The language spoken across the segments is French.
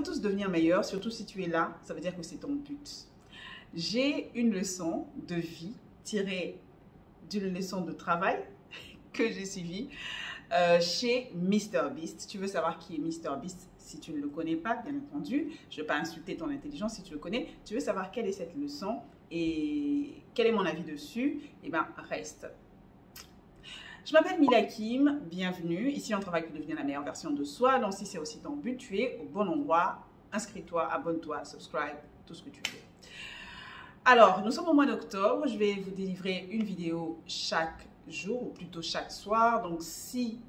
veut tous devenir meilleur, surtout si tu es là, ça veut dire que c'est ton but. J'ai une leçon de vie tirée d'une leçon de travail que j'ai suivie chez MrBeast. Tu veux savoir qui est MrBeast? Si tu ne le connais pas, bien entendu, je ne vais pas insulter ton intelligence si tu le connais. Tu veux savoir quelle est cette leçon et quel est mon avis dessus? Eh bien, reste. Je m'appelle Mila Kim, bienvenue. Ici, on travaille pour devenir la meilleure version de soi. Donc, si c'est aussi ton but, tu es au bon endroit. Inscris-toi, abonne-toi, subscribe, tout ce que tu veux. Alors, nous sommes au mois d'octobre. Je vais vous délivrer une vidéo chaque jour, ou plutôt chaque soir. Donc, si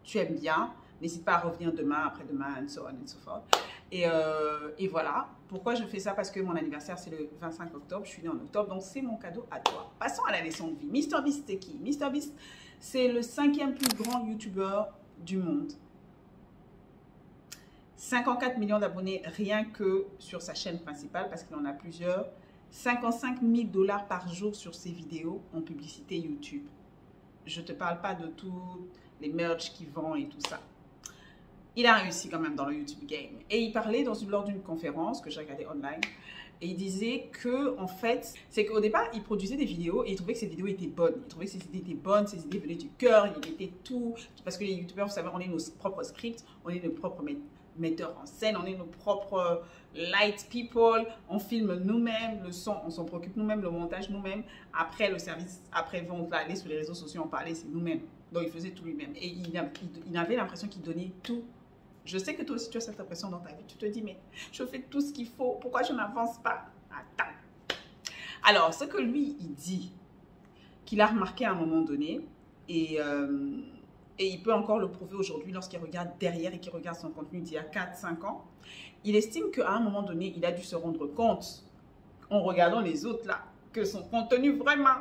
tu aimes bien, n'hésite pas à revenir demain, après-demain, and so on and so forth. Et voilà. Pourquoi je fais ça? Parce que mon anniversaire, c'est le 25 octobre. Je suis née en octobre, donc c'est mon cadeau à toi. Passons à la leçon de vie. MrBeast, c'est qui? MrBeast, c'est le 5e plus grand YouTuber du monde. 54 millions d'abonnés rien que sur sa chaîne principale, parce qu'il en a plusieurs. 55 000 $ par jour sur ses vidéos en publicité YouTube. Je ne te parle pas de tous les merch qu'il vend et tout ça. Il a réussi quand même dans le YouTube game. Et il parlait lors d'une conférence que j'ai regardée online. Et il disait que, en fait, c'est qu'au départ, il produisait des vidéos et il trouvait que ses vidéos étaient bonnes. Il trouvait que ses idées étaient bonnes, ses idées venaient du cœur, il mettait tout. Parce que les youtubeurs, vous savez, on est nos propres scripts, on est nos propres metteurs en scène, on est nos propres light people, on filme nous-mêmes, le son, on s'en préoccupe nous-mêmes, le montage nous-mêmes. Après, le service, après vente, là, aller sur les réseaux sociaux, en parler, c'est nous-mêmes. Donc, il faisait tout lui-même. Et il avait l'impression qu'il donnait tout. Je sais que toi aussi, tu as cette impression dans ta vie. Tu te dis, mais je fais tout ce qu'il faut. Pourquoi je n'avance pas? Attends. Alors, ce que lui, il dit, qu'il a remarqué à un moment donné, et il peut encore le prouver aujourd'hui lorsqu'il regarde derrière et qu'il regarde son contenu d'il y a 4-5 ans, il estime qu'à un moment donné, il a dû se rendre compte, en regardant les autres là, que son contenu vraiment,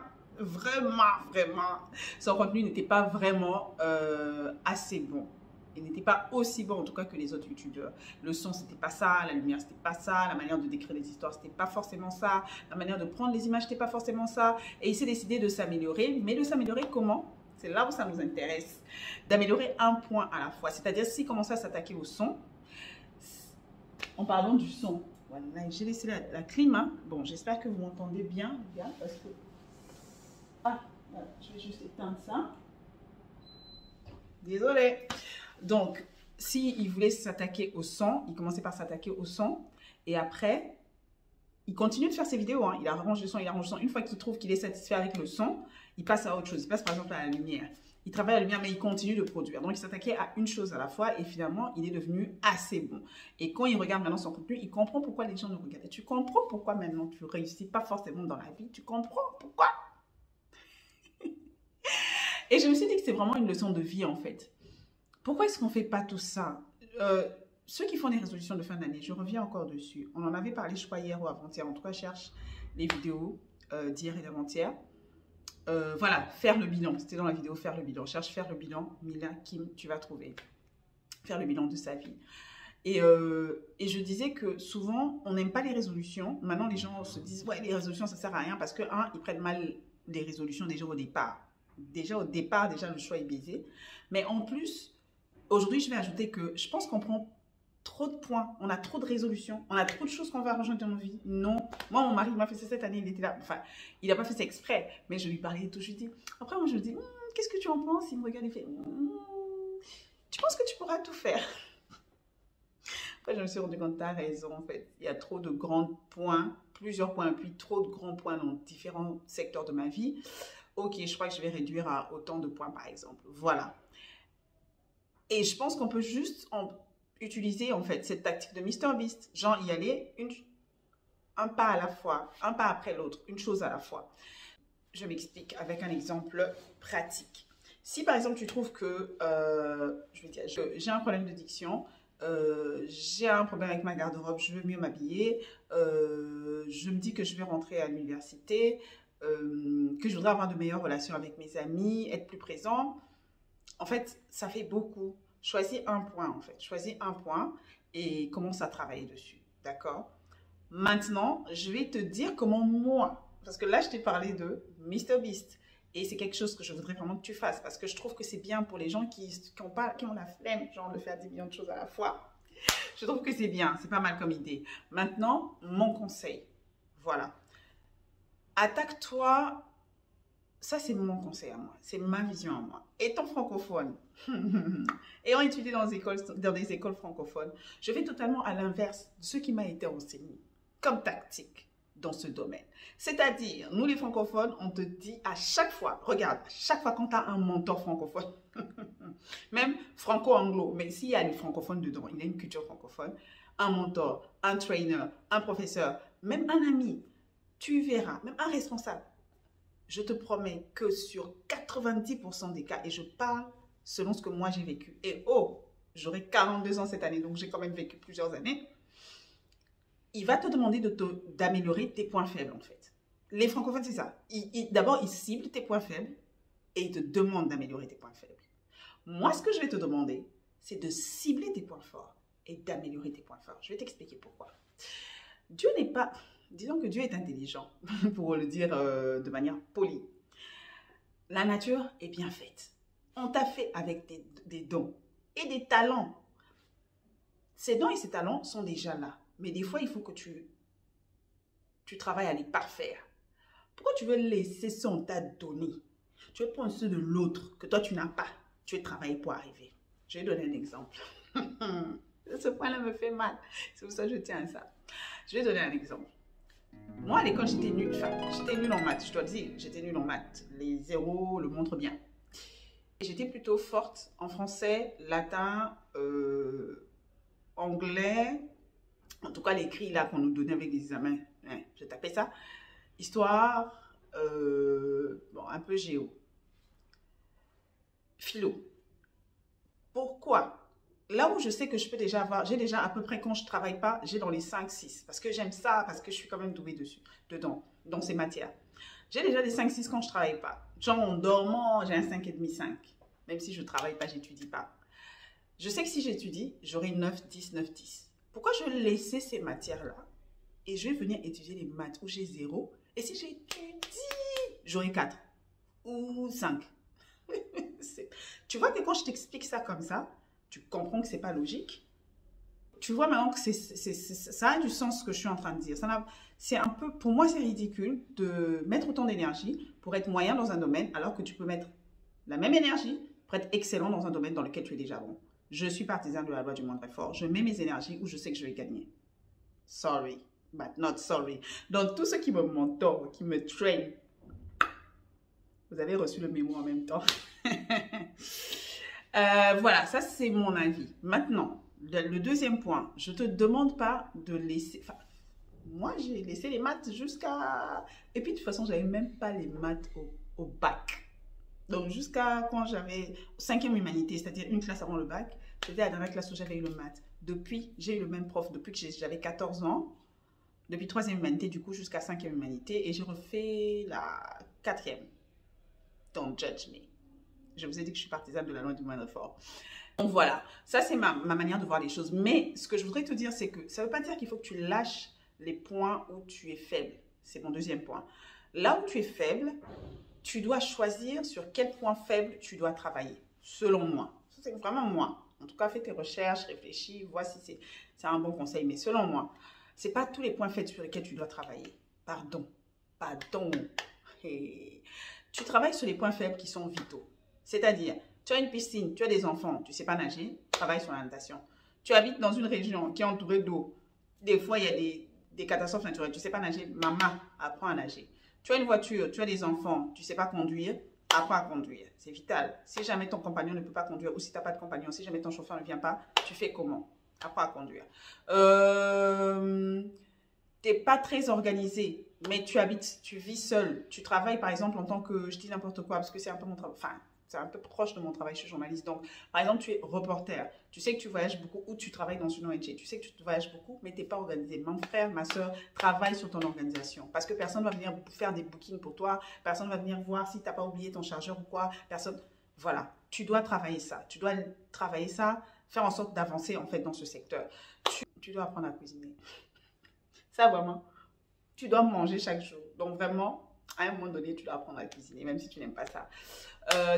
son contenu n'était pas vraiment assez bon. Il n'était pas aussi bon en tout cas que les autres youtubeurs. Le son, c'était pas ça, la lumière, c'était pas ça, la manière de décrire les histoires, c'était pas forcément ça, la manière de prendre les images, c'était pas forcément ça. Et il s'est décidé de s'améliorer. Mais de s'améliorer comment? C'est là où ça nous intéresse. D'améliorer un point à la fois. C'est-à-dire, s'il commençait à s'attaquer au son, en parlant du son, voilà, j'ai laissé la clim. Hein. Bon, j'espère que vous m'entendez bien, les gars, parce que... Ah, voilà, je vais juste éteindre ça. Désolée. Donc, s'il voulait s'attaquer au son, il commençait par s'attaquer au son. Et après, il continue de faire ses vidéos. Hein. Il arrange le son, il arrange le son. Une fois qu'il trouve qu'il est satisfait avec le son, il passe à autre chose. Il passe par exemple à la lumière. Il travaille à la lumière, mais il continue de produire. Donc, il s'attaquait à une chose à la fois. Et finalement, il est devenu assez bon. Et quand il regarde maintenant son contenu, il comprend pourquoi les gens le regardent. Et tu comprends pourquoi maintenant tu ne réussis pas forcément dans la vie. Tu comprends pourquoi. Et je me suis dit que c'est vraiment une leçon de vie en fait. Pourquoi est-ce qu'on ne fait pas tout ça? Ceux qui font des résolutions de fin d'année, je reviens encore dessus. On en avait parlé, je crois, hier ou avant-hier. En tout cas, je cherche les vidéos d'hier et d'avant-hier. Voilà, faire le bilan. C'était dans la vidéo faire le bilan. Cherche faire le bilan. Mila Kim, tu vas trouver. Faire le bilan de sa vie. Et je disais que souvent, on n'aime pas les résolutions. Maintenant, les gens se disent, ouais, les résolutions, ça ne sert à rien parce que, un, ils prennent mal les résolutions déjà au départ. Déjà, le choix est baisé. Mais en plus, aujourd'hui, je vais ajouter que je pense qu'on prend trop de points, on a trop de résolutions, on a trop de choses qu'on va rejoindre dans nos vies. Non. Moi, mon mari m'a fait ça cette année, il était là. Enfin, il n'a pas fait ça exprès, mais je lui parlais et tout. Je lui dis, après, moi, je lui dis, qu'est-ce que tu en penses? Il me regarde et fait, tu penses que tu pourras tout faire? Après, je me suis rendu compte, tu as raison, en fait. Il y a trop de grands points, plusieurs points, puis trop de grands points dans différents secteurs de ma vie. Ok, je crois que je vais réduire à autant de points, par exemple. Voilà. Et je pense qu'on peut juste utiliser, en fait, cette tactique de MrBeast. Genre, y aller un pas à la fois, un pas après l'autre, une chose à la fois. Je m'explique avec un exemple pratique. Si, par exemple, tu trouves que, je vais dire, j'ai un problème de diction, j'ai un problème avec ma garde-robe, je veux mieux m'habiller, je me dis que je vais rentrer à l'université, que je voudrais avoir de meilleures relations avec mes amis, être plus présent. En fait, ça fait beaucoup. Choisis un point, en fait. Choisis un point et commence à travailler dessus. D'accord? Maintenant, je vais te dire comment moi, parce que là, je t'ai parlé de MrBeast. Et c'est quelque chose que je voudrais vraiment que tu fasses parce que je trouve que c'est bien pour les gens qui ont la flemme, genre de faire 10 millions de choses à la fois. Je trouve que c'est bien, c'est pas mal comme idée. Maintenant, mon conseil, voilà. Attaque-toi, ça c'est mon conseil à moi, c'est ma vision à moi. Étant francophone, ayant étudié dans des écoles francophones, je vais totalement à l'inverse de ce qui m'a été enseigné comme tactique dans ce domaine. C'est-à-dire, nous les francophones, on te dit à chaque fois, regarde, à chaque fois quand tu as un mentor francophone, même franco-anglo, mais s'il y a les francophones dedans, il y a une culture francophone, un mentor, un trainer, un professeur, même un ami, tu verras, même un responsable, je te promets que sur 90% des cas, et je parle selon ce que moi j'ai vécu, et oh, j'aurai 42 ans cette année, donc j'ai quand même vécu plusieurs années, il va te demander d'améliorer tes points faibles en fait. Les francophones, c'est ça. D'abord, ils ciblent tes points faibles et ils te demandent d'améliorer tes points faibles. Moi, ce que je vais te demander, c'est de cibler tes points forts et d'améliorer tes points forts. Je vais t'expliquer pourquoi. Dieu n'est pas... Disons que Dieu est intelligent, pour le dire de manière polie. La nature est bien faite. On t'a fait avec des dons et des talents. Ces dons et ces talents sont déjà là. Mais des fois, il faut que tu travailles à les parfaire. Pourquoi tu veux laisser ce qu'on t'a donné? Tu veux prendre ceux de l'autre que toi, tu n'as pas. Tu veux travailler pour arriver. Je vais donner un exemple. Ce point-là me fait mal. C'est pour ça que je tiens à ça. Je vais donner un exemple. Moi, à l'école, j'étais nulle. Enfin, j'étais nulle en maths. Je dois te dire, j'étais nulle en maths. Les zéros le montrent bien. J'étais plutôt forte en français, latin, anglais. En tout cas, l'écrit là qu'on nous donnait avec des examens, hein, je tapais ça. Histoire, bon, un peu géo. Philo. Pourquoi? Là où je sais que je peux déjà avoir, j'ai déjà à peu près quand je ne travaille pas, j'ai dans les 5-6. Parce que j'aime ça, parce que je suis quand même douée dedans, dans ces matières. J'ai déjà des 5-6 quand je ne travaille pas. Genre en dormant, j'ai un 5,5-5. Même si je ne travaille pas, je n'étudie pas. Je sais que si j'étudie, j'aurai 9-10, 9-10. Pourquoi je vais laisser ces matières-là et je vais venir étudier les maths où j'ai 0 et si j'étudie, j'aurai 4 ou 5. Tu vois que quand je t'explique ça comme ça, tu comprends que ce n'est pas logique. Tu vois maintenant que ça a du sens ce que je suis en train de dire. C'est un peu, pour moi, c'est ridicule de mettre autant d'énergie pour être moyen dans un domaine alors que tu peux mettre la même énergie pour être excellent dans un domaine dans lequel tu es déjà bon. Je suis partisan de la loi du moindre effort. Je mets mes énergies où je sais que je vais gagner. Sorry, but not sorry. Donc, tous ceux qui me mentorent, qui me traînent, vous avez reçu le mémo en même temps. Voilà, ça c'est mon avis. Maintenant, le deuxième point, je ne te demande pas de laisser... Enfin, moi, j'ai laissé les maths jusqu'à... Et puis, de toute façon, je n'avais même pas les maths au bac. Donc, jusqu'à quand j'avais 5e humanité, c'est-à-dire une classe avant le bac, c'était la dernière classe où j'avais eu le maths. Depuis, j'ai eu le même prof depuis que j'avais 14 ans, depuis 3e humanité, du coup, jusqu'à 5e humanité, et j'ai refait la 4e. Don't judge me. Je vous ai dit que je suis partisane de la loi du moindre effort. Donc, voilà. Ça, c'est ma manière de voir les choses. Mais, ce que je voudrais te dire, c'est que ça ne veut pas dire qu'il faut que tu lâches les points où tu es faible. C'est mon deuxième point. Là où tu es faible, tu dois choisir sur quel point faible tu dois travailler, selon moi. C'est vraiment moi. En tout cas, fais tes recherches, réfléchis, vois si c'est un bon conseil. Mais selon moi, ce n'est pas tous les points faibles sur lesquels tu dois travailler. Pardon. Et tu travailles sur les points faibles qui sont vitaux. C'est-à-dire, tu as une piscine, tu as des enfants, tu ne sais pas nager, travaille sur la natation. Tu habites dans une région qui est entourée d'eau. Des fois, il y a des catastrophes naturelles. Tu ne sais pas nager, maman, apprends à nager. Tu as une voiture, tu as des enfants, tu ne sais pas conduire, apprends à conduire. C'est vital. Si jamais ton compagnon ne peut pas conduire ou si tu n'as pas de compagnon, si jamais ton chauffeur ne vient pas, tu fais comment? Apprends à conduire. Tu n'es pas très organisé, mais tu habites, tu vis seul. Tu travailles par exemple en tant que, je dis n'importe quoi parce que c'est un peu mon travail, enfin, c'est un peu proche de mon travail, je suis journaliste. Donc, par exemple, tu es reporter. Tu sais que tu voyages beaucoup ou tu travailles dans une ONG. Tu sais que tu voyages beaucoup, mais tu n'es pas organisé. Mon frère, ma soeur, travaille sur ton organisation. Parce que personne ne va venir faire des bookings pour toi. Personne ne va venir voir si tu n'as pas oublié ton chargeur ou quoi. Personne. Voilà. Tu dois travailler ça. Tu dois travailler ça, faire en sorte d'avancer en fait dans ce secteur. Tu dois apprendre à cuisiner. Ça, vraiment. Tu dois manger chaque jour. Donc, vraiment, À un moment donné, tu dois apprendre à cuisiner, même si tu n'aimes pas ça.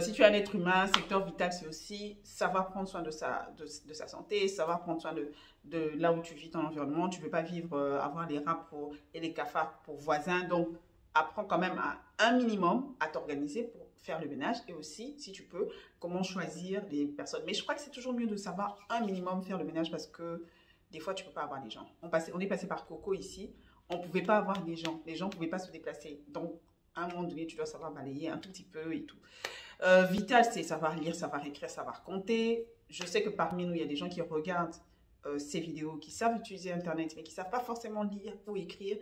Si tu es un être humain, secteur vital, c'est aussi savoir prendre soin de sa santé, savoir prendre soin de là où tu vis, ton environnement. Tu ne veux pas vivre, avoir les rats et les cafards pour voisins. Donc, apprends quand même à un minimum à t'organiser pour faire le ménage. Et aussi, si tu peux, comment choisir les personnes. Mais je crois que c'est toujours mieux de savoir un minimum faire le ménage parce que des fois, tu ne peux pas avoir les gens. On est passé par Coco ici. On ne pouvait pas avoir des gens. Les gens ne pouvaient pas se déplacer. Donc, à un moment donné, tu dois savoir balayer un tout petit peu et tout. Vital, c'est savoir lire, savoir écrire, savoir compter. Je sais que parmi nous, il y a des gens qui regardent ces vidéos, qui savent utiliser Internet, mais qui ne savent pas forcément lire ou écrire,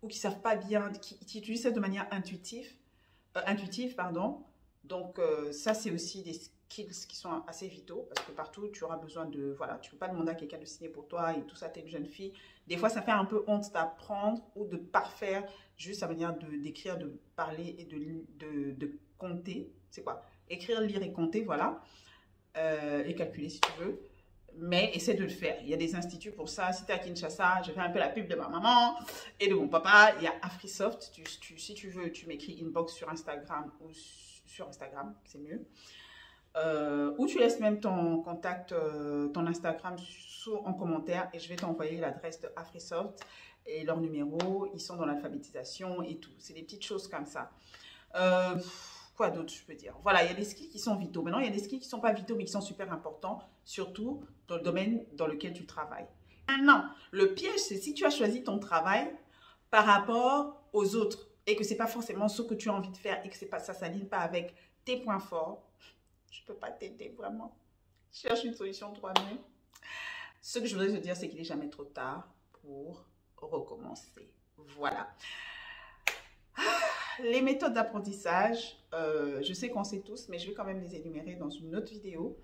ou qui ne savent pas bien, qui utilisent ça de manière intuitive, pardon. Donc, ça, c'est aussi des skills qui sont assez vitaux, parce que partout, tu auras besoin de... Voilà, tu ne peux pas demander à quelqu'un de signer pour toi et tout ça, tu es une jeune fille. Des fois, ça fait un peu honte d'apprendre ou de parfaire juste sa manière d'écrire, de parler et de compter. C'est quoi? Écrire, lire et compter, voilà. Et calculer si tu veux. Mais essaie de le faire. Il y a des instituts pour ça. Si tu es à Kinshasa, je fais un peu la pub de ma maman et de mon papa. Il y a Afrisoft. Si tu veux, tu m'écris inbox sur Instagram ou sur Instagram, c'est mieux. Ou tu laisses même ton contact, ton Instagram en commentaire et je vais t'envoyer l'adresse de Afrisoft et leur numéro. Ils sont dans l'alphabétisation et tout. C'est des petites choses comme ça. Quoi d'autre je peux dire? Voilà, il y a des skills qui sont vitaux. Maintenant, il y a des skills qui ne sont pas vitaux, mais qui sont super importants, surtout dans le domaine dans lequel tu travailles. Maintenant, le piège, c'est si tu as choisi ton travail par rapport aux autres et que ce n'est pas forcément ce que tu as envie de faire et que ça ne s'aligne pas avec tes points forts, je ne peux pas t'aider vraiment. Cherche une solution toi-même. Ce que je voudrais te dire, c'est qu'il n'est jamais trop tard pour recommencer. Voilà. Les méthodes d'apprentissage, je sais qu'on sait tous, mais je vais quand même les énumérer dans une autre vidéo.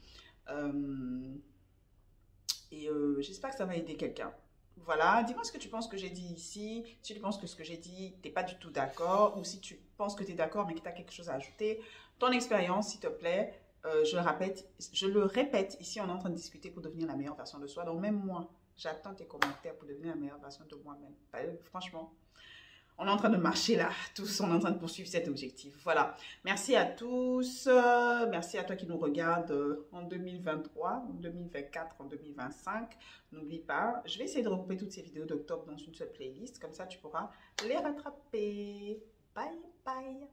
J'espère que ça va aider quelqu'un. Voilà, dis-moi ce que tu penses que j'ai dit ici. Si tu penses que ce que j'ai dit, tu n'es pas du tout d'accord, ou si tu penses que tu es d'accord, mais que tu as quelque chose à ajouter. Ton expérience, s'il te plaît, je le répète, ici on est en train de discuter pour devenir la meilleure version de soi. Donc même moi, j'attends tes commentaires pour devenir la meilleure version de moi-même. Franchement. On est en train de marcher là, tous, on est en train de poursuivre cet objectif. Voilà, merci à tous, merci à toi qui nous regarde en 2023, en 2024, en 2025. N'oublie pas, je vais essayer de regrouper toutes ces vidéos d'octobre dans une seule playlist, comme ça tu pourras les rattraper. Bye bye.